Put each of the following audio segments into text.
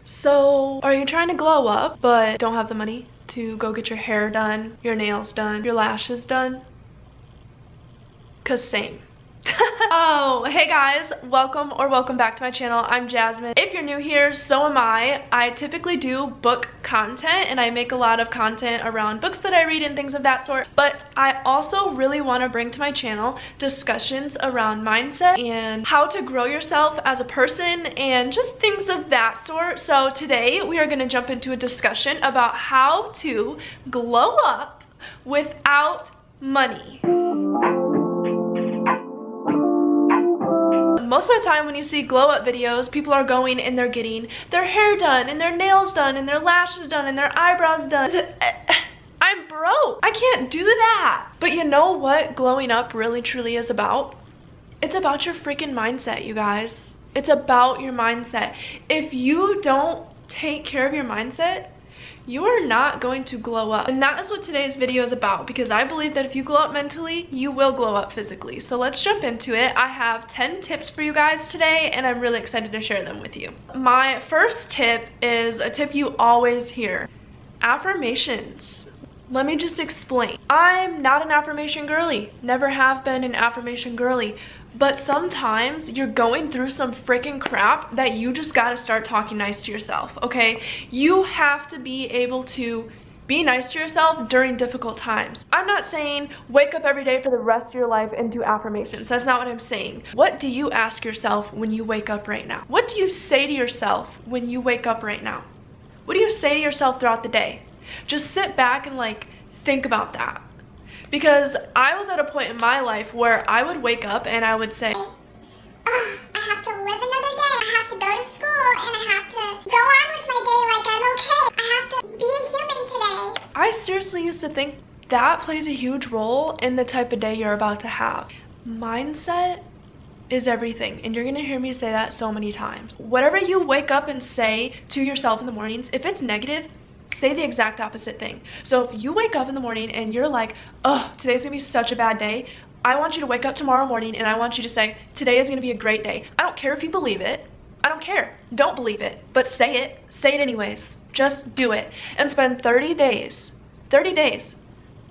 So, are you trying to glow up but don't have the money to go get your hair done, your nails done, your lashes done? 'Cause same. Oh, hey guys, welcome back to my channel. I'm Jasmine. If you're new here, so am I. I typically do book content and I make a lot of content around books that I read and things of that sort, but I also really want to bring to my channel discussions around mindset and how to grow yourself as a person and just things of that sort. So today we are going to jump into a discussion about how to glow up without money. Most of the time when you see glow up videos, people are going and they're getting their hair done and their nails done and their lashes done and their eyebrows done. I'm broke. I can't do that. But you know what glowing up really truly is about? It's about your freaking mindset, you guys. It's about your mindset. If you don't take care of your mindset, you are not going to glow up. And that is what today's video is about, because I believe that if you glow up mentally, you will glow up physically. So let's jump into it. I have 10 tips for you guys today, and I'm really excited to share them with you. My first tip is a tip you always hear: affirmations. Let me just explain. I'm not an affirmation girly, never have been an affirmation girly. But sometimes you're going through some freaking crap that you just gotta start talking nice to yourself, okay? You have to be able to be nice to yourself during difficult times. I'm not saying wake up every day for the rest of your life and do affirmations. That's not what I'm saying. What do you ask yourself when you wake up right now? What do you say to yourself when you wake up right now? What do you say to yourself throughout the day? Just sit back and think about that. Because I was at a point in my life where I would wake up and I would say, I have to live another day. I have to go to school and I have to go on with my day like I'm okay. I have to be a human today. I seriously used to think that plays a huge role in the type of day you're about to have. Mindset is everything, and you're gonna hear me say that so many times. Whatever you wake up and say to yourself in the mornings, if it's negative, say the exact opposite thing. So if you wake up in the morning and you're like, oh, today's gonna be such a bad day, I want you to wake up tomorrow morning and I want you to say, today is gonna be a great day. I don't care if you believe it. I don't care. Don't believe it, but say it. Say it anyways. Just do it. And spend 30 days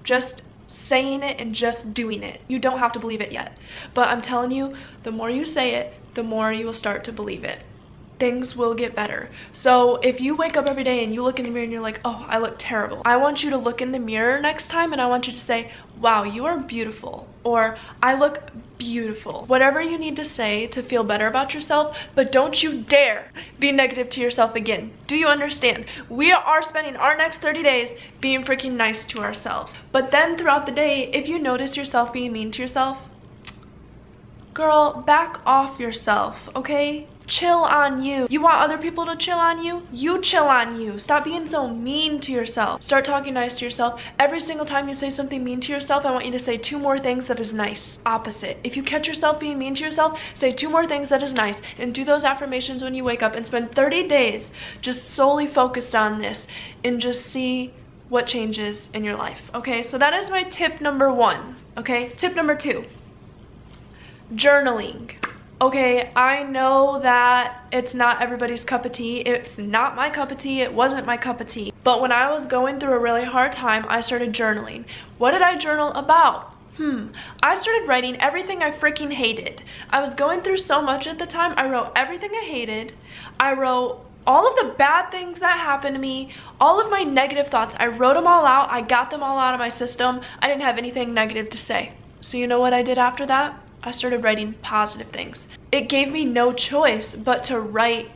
just saying it and just doing it. You don't have to believe it yet. But I'm telling you, the more you say it, the more you will start to believe it. Things will get better. So if you wake up every day and you look in the mirror and you're like, oh, I look terrible, I want you to look in the mirror next time and I want you to say, wow, you are beautiful, or I look beautiful. Whatever you need to say to feel better about yourself, but don't you dare be negative to yourself again. Do you understand? We are spending our next 30 days being freaking nice to ourselves. But then throughout the day, if you notice yourself being mean to yourself, girl, back off yourself, okay? Chill on you. You want other people to chill on you? You chill on you. Stop being so mean to yourself. Start talking nice to yourself. Every single time you say something mean to yourself, I want you to say 2 more things that is nice. Opposite. If you catch yourself being mean to yourself, say 2 more things that is nice and do those affirmations when you wake up and spend 30 days just solely focused on this and just see what changes in your life. Okay, so that is my tip number 1. Okay, tip number 2, journaling. Okay, I know that it's not everybody's cup of tea. It's not my cup of tea. It wasn't my cup of tea. But when I was going through a really hard time, I started journaling. What did I journal about? I started writing everything I freaking hated. I was going through so much at the time. I wrote everything I hated. I wrote all of the bad things that happened to me, all of my negative thoughts. I wrote them all out. I got them all out of my system. I didn't have anything negative to say. So you know what I did after that? I started writing positive things. It gave me no choice but to write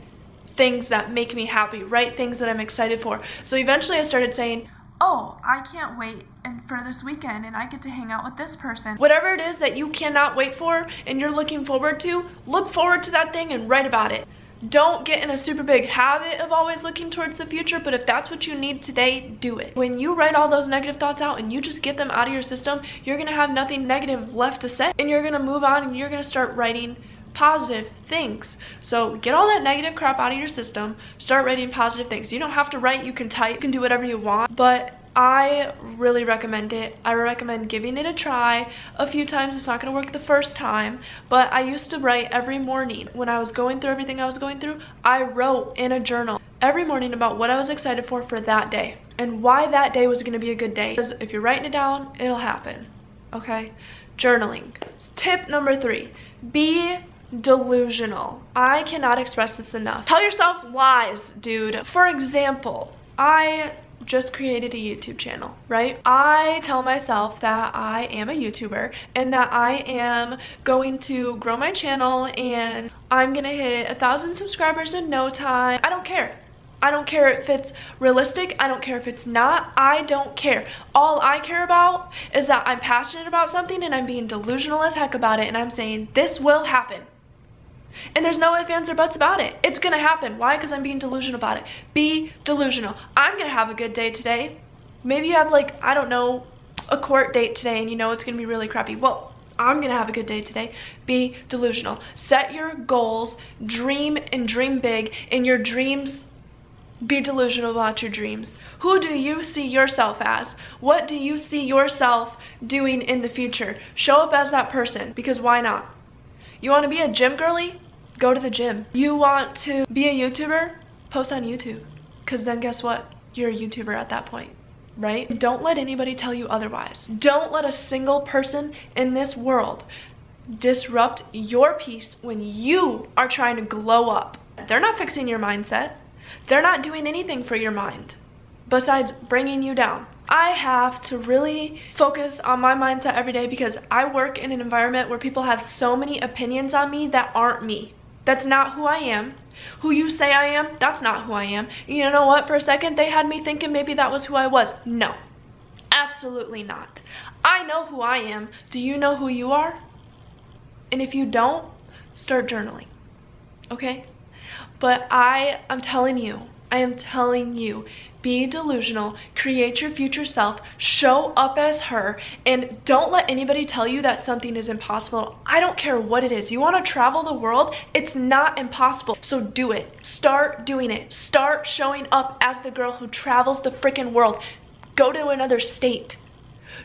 things that make me happy, write things that I'm excited for. So eventually I started saying, oh, I can't wait for this weekend and I get to hang out with this person. Whatever it is that you cannot wait for and you're looking forward to, look forward to that thing and write about it. Don't get in a super big habit of always looking towards the future, but if that's what you need today, do it. When you write all those negative thoughts out and you just get them out of your system, you're gonna have nothing negative left to say, and you're gonna move on and you're gonna start writing positive things. So get all that negative crap out of your system, start writing positive things. You don't have to write, you can type, you can do whatever you want, but I really recommend it. I recommend giving it a try a few times. It's not going to work the first time, but I used to write every morning. When I was going through everything I was going through, I wrote in a journal every morning about what I was excited for that day and why that day was going to be a good day. Because if you're writing it down, it'll happen. Okay? Journaling. Tip number 3, be delusional. I cannot express this enough. Tell yourself lies, dude. For example, I just created a YouTube channel, right? I tell myself that I am a YouTuber and that I am going to grow my channel and I'm gonna hit 1,000 subscribers in no time. I don't care. I don't care if it's realistic. I don't care if it's not. I don't care. All I care about is that I'm passionate about something and I'm being delusional as heck about it and I'm saying this will happen. And there's no ifs, ands, or buts about it. It's gonna happen. Why? Because I'm being delusional about it. Be delusional. I'm gonna have a good day today. Maybe you have like, I don't know, a court date today and you know it's gonna be really crappy. Well, I'm gonna have a good day today. Be delusional. Set your goals, dream and dream big. In your dreams, be delusional about your dreams. Who do you see yourself as? What do you see yourself doing in the future? Show up as that person, because why not? You want to be a gym girly? Go to the gym. You want to be a YouTuber? Post on YouTube. Because then guess what? You're a YouTuber at that point, right? Don't let anybody tell you otherwise. Don't let a single person in this world disrupt your peace when you are trying to glow up. They're not fixing your mindset. They're not doing anything for your mind besides bringing you down. I have to really focus on my mindset every day because I work in an environment where people have so many opinions on me that aren't me. That's not who I am. Who you say I am, that's not who I am. You know what? For a second, they had me thinking maybe that was who I was. No, absolutely not. I know who I am. Do you know who you are? And if you don't, start journaling, okay? But I am telling you, be delusional, create your future self, show up as her, and don't let anybody tell you that something is impossible. I don't care what it is. You want to travel the world? It's not impossible. So do it. Start doing it. Start showing up as the girl who travels the freaking world. Go to another state.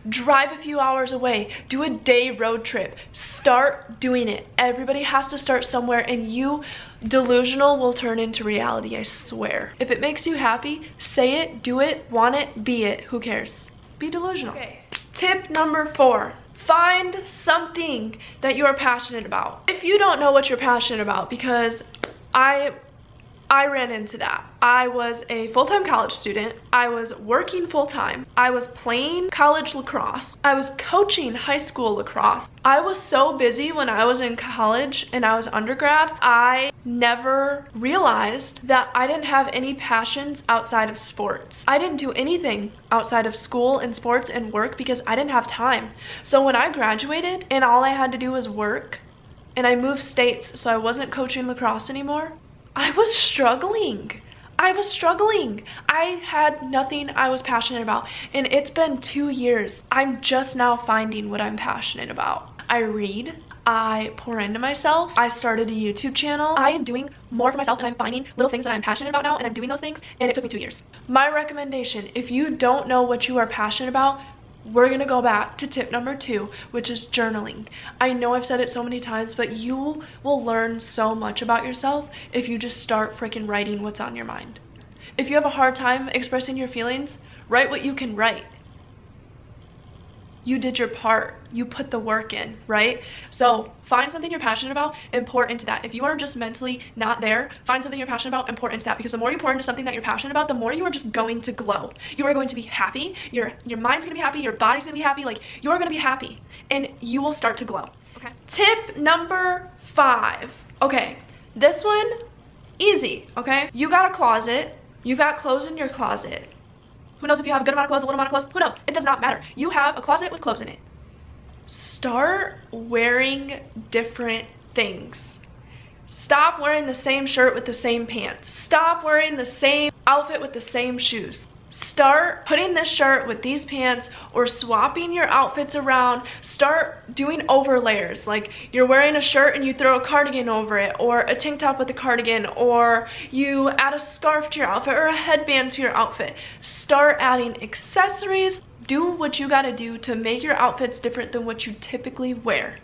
Drive a few hours away. Do a day road trip. Start doing it. Everybody has to start somewhere, and you, delusional, will turn into reality, I swear. If it makes you happy, say it, do it, want it, be it. Who cares? Be delusional. Okay. Tip number 4. Find something that you are passionate about. If you don't know what you're passionate about, because I ran into that. I was a full-time college student. I was working full-time. I was playing college lacrosse. I was coaching high school lacrosse. I was so busy when I was in college and I was undergrad, I never realized that I didn't have any passions outside of sports. I didn't do anything outside of school and sports and work because I didn't have time. So when I graduated and all I had to do was work, and I moved states so I wasn't coaching lacrosse anymore, I was struggling. I had nothing I was passionate about, and it's been 2 years. I'm just now finding what I'm passionate about. I read, I pour into myself, I started a YouTube channel. I am doing more for myself and I'm finding little things that I'm passionate about now, and I'm doing those things, and it took me 2 years. My recommendation, if you don't know what you are passionate about, we're gonna go back to tip number 2, which is journaling. I know I've said it so many times, but you will learn so much about yourself if you just start freaking writing what's on your mind. If you have a hard time expressing your feelings, write what you can write. You did your part. You put the work in, right? So find something you're passionate about and pour into that. If you are just mentally not there, find something you're passionate about and pour into that, because the more you pour into something that you're passionate about, the more you are just going to glow. You are going to be happy. Your mind's gonna be happy. Your body's gonna be happy. Like, you're gonna be happy and you will start to glow. Okay. Tip number 5. Okay, this one, easy, okay? You got a closet. You got clothes in your closet. Who knows if you have a good amount of clothes, a little amount of clothes? Who knows? It does not matter. You have a closet with clothes in it. Start wearing different things. Stop wearing the same shirt with the same pants. Stop wearing the same outfit with the same shoes. Start putting this shirt with these pants or swapping your outfits around. Start doing over layers. Like, you're wearing a shirt and you throw a cardigan over it, or a tank top with a cardigan, or you add a scarf to your outfit or a headband to your outfit. Start adding accessories. Do what you gotta do to make your outfits different than what you typically wear.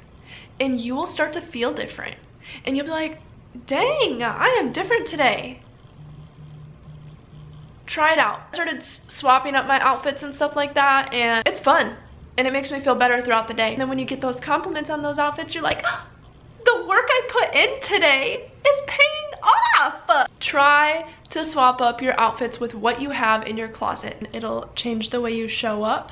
And you will start to feel different. And you'll be like, dang, I am different today. Try it out. I started swapping up my outfits and stuff like that, and it's fun. And it makes me feel better throughout the day. And then when you get those compliments on those outfits, you're like, oh, the work I put in today is paying off. Try to swap up your outfits with what you have in your closet. It'll change the way you show up.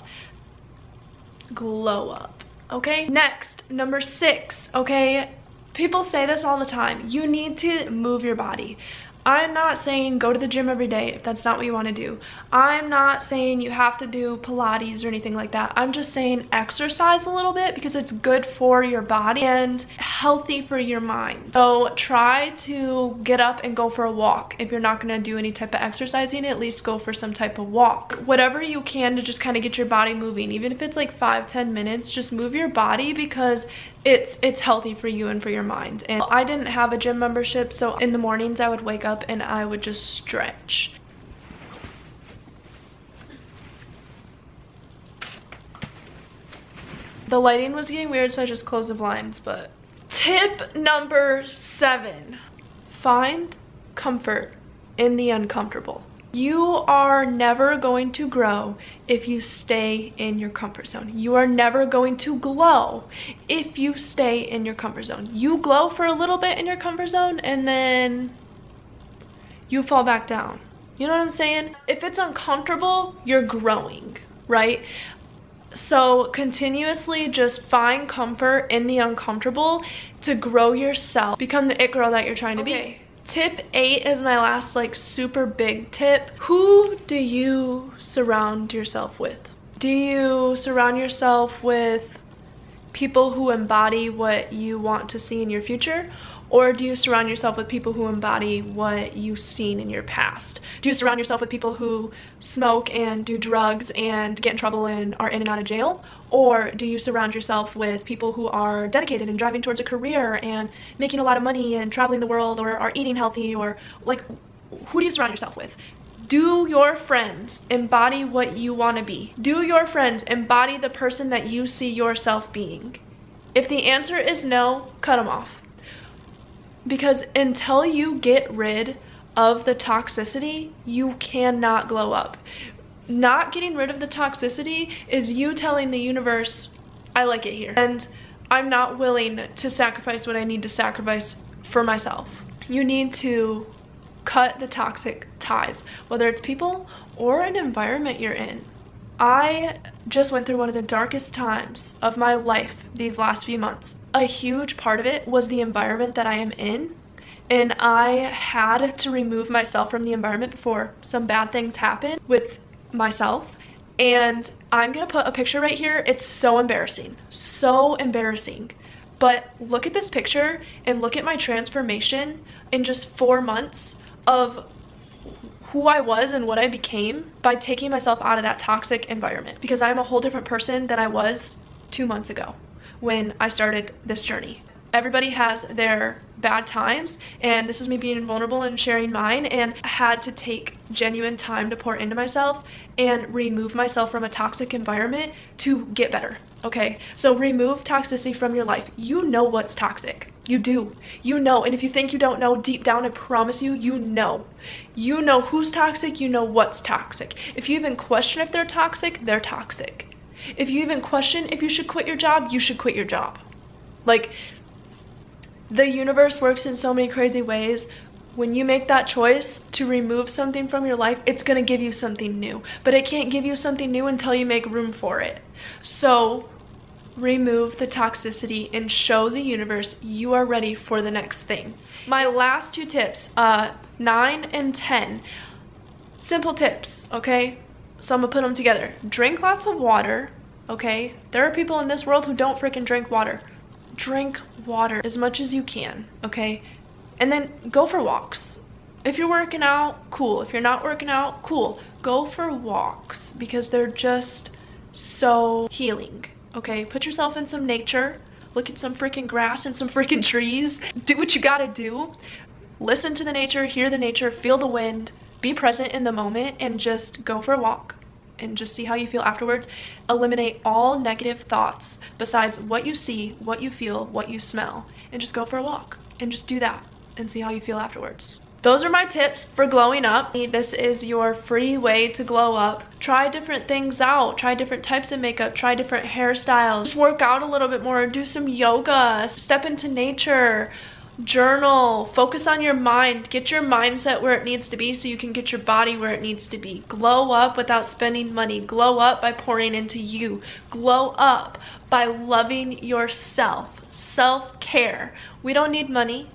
Glow up, okay? Next, number 6, okay? People say this all the time. You need to move your body. I'm not saying go to the gym every day if that's not what you want to do. I'm not saying you have to do Pilates or anything like that. I'm just saying exercise a little bit because it's good for your body and healthy for your mind. So try to get up and go for a walk. If you're not going to do any type of exercising, at least go for some type of walk. Whatever you can to just kind of get your body moving. Even if it's like 5-10 minutes, just move your body because it's healthy for you and for your mind. And I didn't have a gym membership, so in the mornings I would wake up and I would just stretch. The lighting was getting weird, so I just closed the blinds. But tip number 7, find comfort in the uncomfortable. You are never going to grow if you stay in your comfort zone. You are never going to glow if you stay in your comfort zone. You glow for a little bit in your comfort zone and then you fall back down. You know what I'm saying? If it's uncomfortable, you're growing, right? So continuously just find comfort in the uncomfortable to grow yourself. Become the it girl that you're trying to be. Tip 8 is my last like super big tip. Who do you surround yourself with? Do you surround yourself with people who embody what you want to see in your future? Or do you surround yourself with people who embody what you've seen in your past? Do you surround yourself with people who smoke and do drugs and get in trouble and are in and out of jail? Or do you surround yourself with people who are dedicated and driving towards a career and making a lot of money and traveling the world or are eating healthy? Or like, who do you surround yourself with? Do your friends embody what you want to be? Do your friends embody the person that you see yourself being? If the answer is no, cut them off. Because until you get rid of the toxicity, you cannot glow up. Not getting rid of the toxicity is you telling the universe, I like it here. And I'm not willing to sacrifice what I need to sacrifice for myself. You need to cut the toxic ties, whether it's people or an environment you're in. I just went through one of the darkest times of my life these last few months. A huge part of it was the environment that I am in, and I had to remove myself from the environment before some bad things happened with myself. And I'm gonna put a picture right here. It's so embarrassing, but look at this picture and look at my transformation in just 4 months of who I was and what I became by taking myself out of that toxic environment, because I'm a whole different person than I was 2 months ago when I started this journey. Everybody has their bad times, and this is me being vulnerable and sharing mine, and I had to take genuine time to pour into myself and remove myself from a toxic environment to get better. Okay, so remove toxicity from your life. You know what's toxic. You do. You know. And if you think you don't know, deep down, I promise you, you know. You know who's toxic. You know what's toxic. If you even question if they're toxic, they're toxic. If you even question if you should quit your job, you should quit your job. Like, the universe works in so many crazy ways. When you make that choice to remove something from your life, it's going to give you something new. But it can't give you something new until you make room for it. So remove the toxicity and show the universe you are ready for the next thing. My last 2 tips, 9 and 10. Simple tips, okay? So I'm going to put them together. Drink lots of water, okay? There are people in this world who don't freaking drink water. Drink water as much as you can, okay? And then go for walks. If you're working out, cool. If you're not working out, cool. Go for walks because they're just so healing, okay? Put yourself in some nature. Look at some freaking grass and some freaking trees. Do what you gotta do. Listen to the nature, hear the nature, feel the wind, be present in the moment, and just go for a walk and just see how you feel afterwards. Eliminate all negative thoughts besides what you see, what you feel, what you smell, and just go for a walk and just do that and see how you feel afterwards. those are my tips for glowing up. This is your free way to glow up. Try different things out. Try different types of makeup. Try different hairstyles. Just work out a little bit more. Do some yoga. Step into nature. Journal. Focus on your mind. Get your mindset where it needs to be so you can get your body where it needs to be. Glow up without spending money. Glow up by pouring into you. Glow up by loving yourself. Self-care. We don't need money.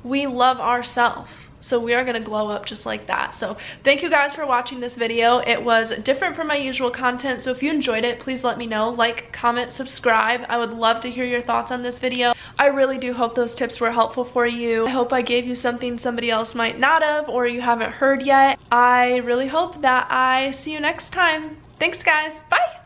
We love ourselves. So we are going to glow up just like that. So thank you guys for watching this video. It was different from my usual content. So if you enjoyed it, please let me know. Like, comment, subscribe. I would love to hear your thoughts on this video. I really do hope those tips were helpful for you. I hope I gave you something somebody else might not have or you haven't heard yet. I really hope that I see you next time. Thanks guys. Bye.